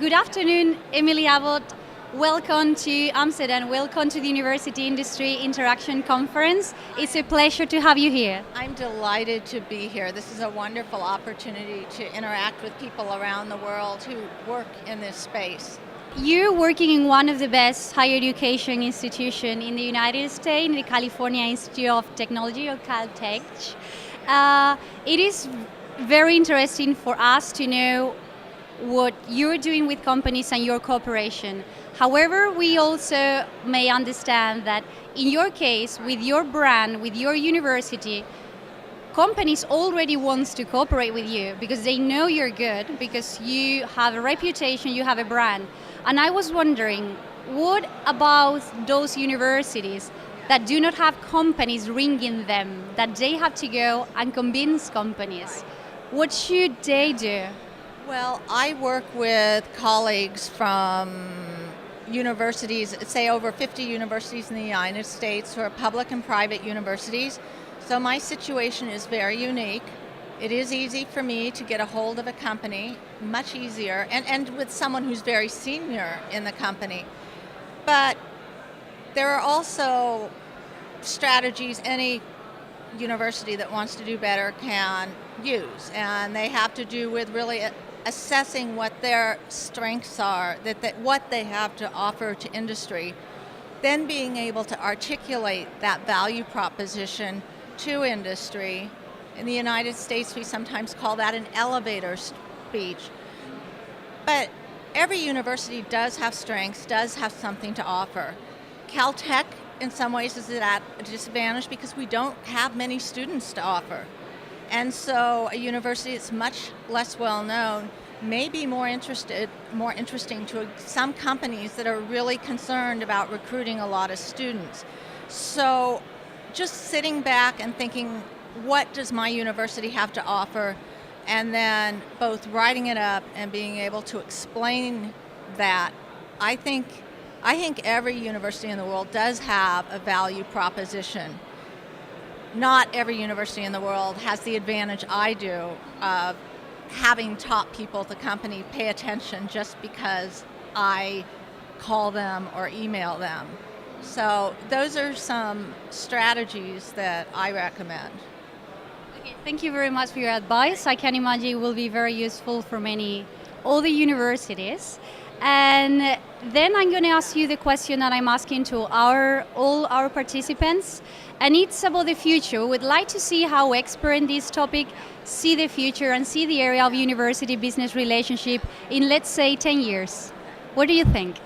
Good afternoon, Emily Abbott. Welcome to Amsterdam. Welcome to the University Industry Interaction Conference. It's a pleasure to have you here. I'm delighted to be here. This is a wonderful opportunity to interact with people around the world who work in this space. You're working in one of the best higher education institutions in the United States, in the California Institute of Technology, or Caltech. It is very interesting for us to know what you're doing with companies and your cooperation. However, we also may understand that in your case, with your brand, with your university, companies already want to cooperate with you because they know you're good, because you have a reputation, you have a brand. And I was wondering, what about those universities that do not have companies ringing them, that they have to go and convince companies? What should they do? Well, I work with colleagues from universities, say over 50 universities in the United States, who are public and private universities. So my situation is very unique. It is easy for me to get a hold of a company, much easier, and with someone who's very senior in the company. But there are also strategies any university that wants to do better can use, and they have to do with really assessing what their strengths are, what they have to offer to industry, then being able to articulate that value proposition to industry. In the United States, we sometimes call that an elevator speech. But every university does have strengths, does have something to offer. Caltech, in some ways, is at a disadvantage because we don't have many students to offer. And so a university that's much less well known may be more interesting to some companies that are really concerned about recruiting a lot of students. So just sitting back and thinking, what does my university have to offer? And then both writing it up and being able to explain that. I think every university in the world does have a value proposition. Not every university in the world has the advantage I do of having taught people at the company pay attention just because I call them or email them. So those are some strategies that I recommend. Okay, thank you very much for your advice. I can imagine it will be very useful for all the universities. And then I'm going to ask you the question that I'm asking to all our participants, and it's about the future. We would like to see how experts in this topic see the future and see the area of university-business relationship in, let's say, 10 years. What do you think?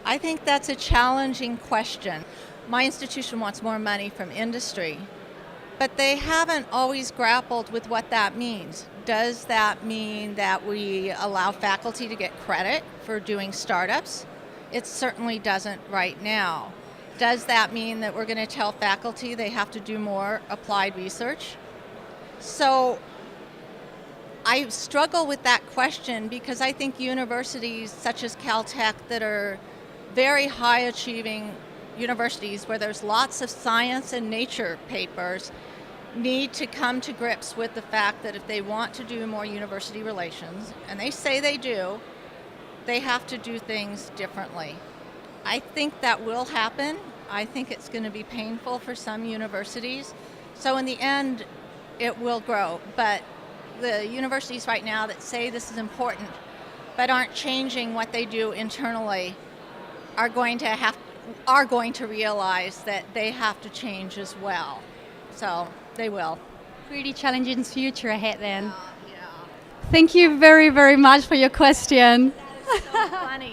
I think that's a challenging question. My institution wants more money from industry, but they haven't always grappled with what that means. Does that mean that we allow faculty to get credit for doing startups? It certainly doesn't right now. Does that mean that we're going to tell faculty they have to do more applied research? So I struggle with that question because I think universities such as Caltech that are very high achieving universities where there's lots of science and nature papers need to come to grips with the fact that if they want to do more university relations, and they say they do, they have to do things differently. I think that will happen. I think it's going to be painful for some universities. So in the end, it will grow. But the universities right now that say this is important but aren't changing what they do internally are going to realize that they have to change as well. So they will. Pretty challenging future ahead then. Yeah. Thank you very, very much for your question. That is so funny.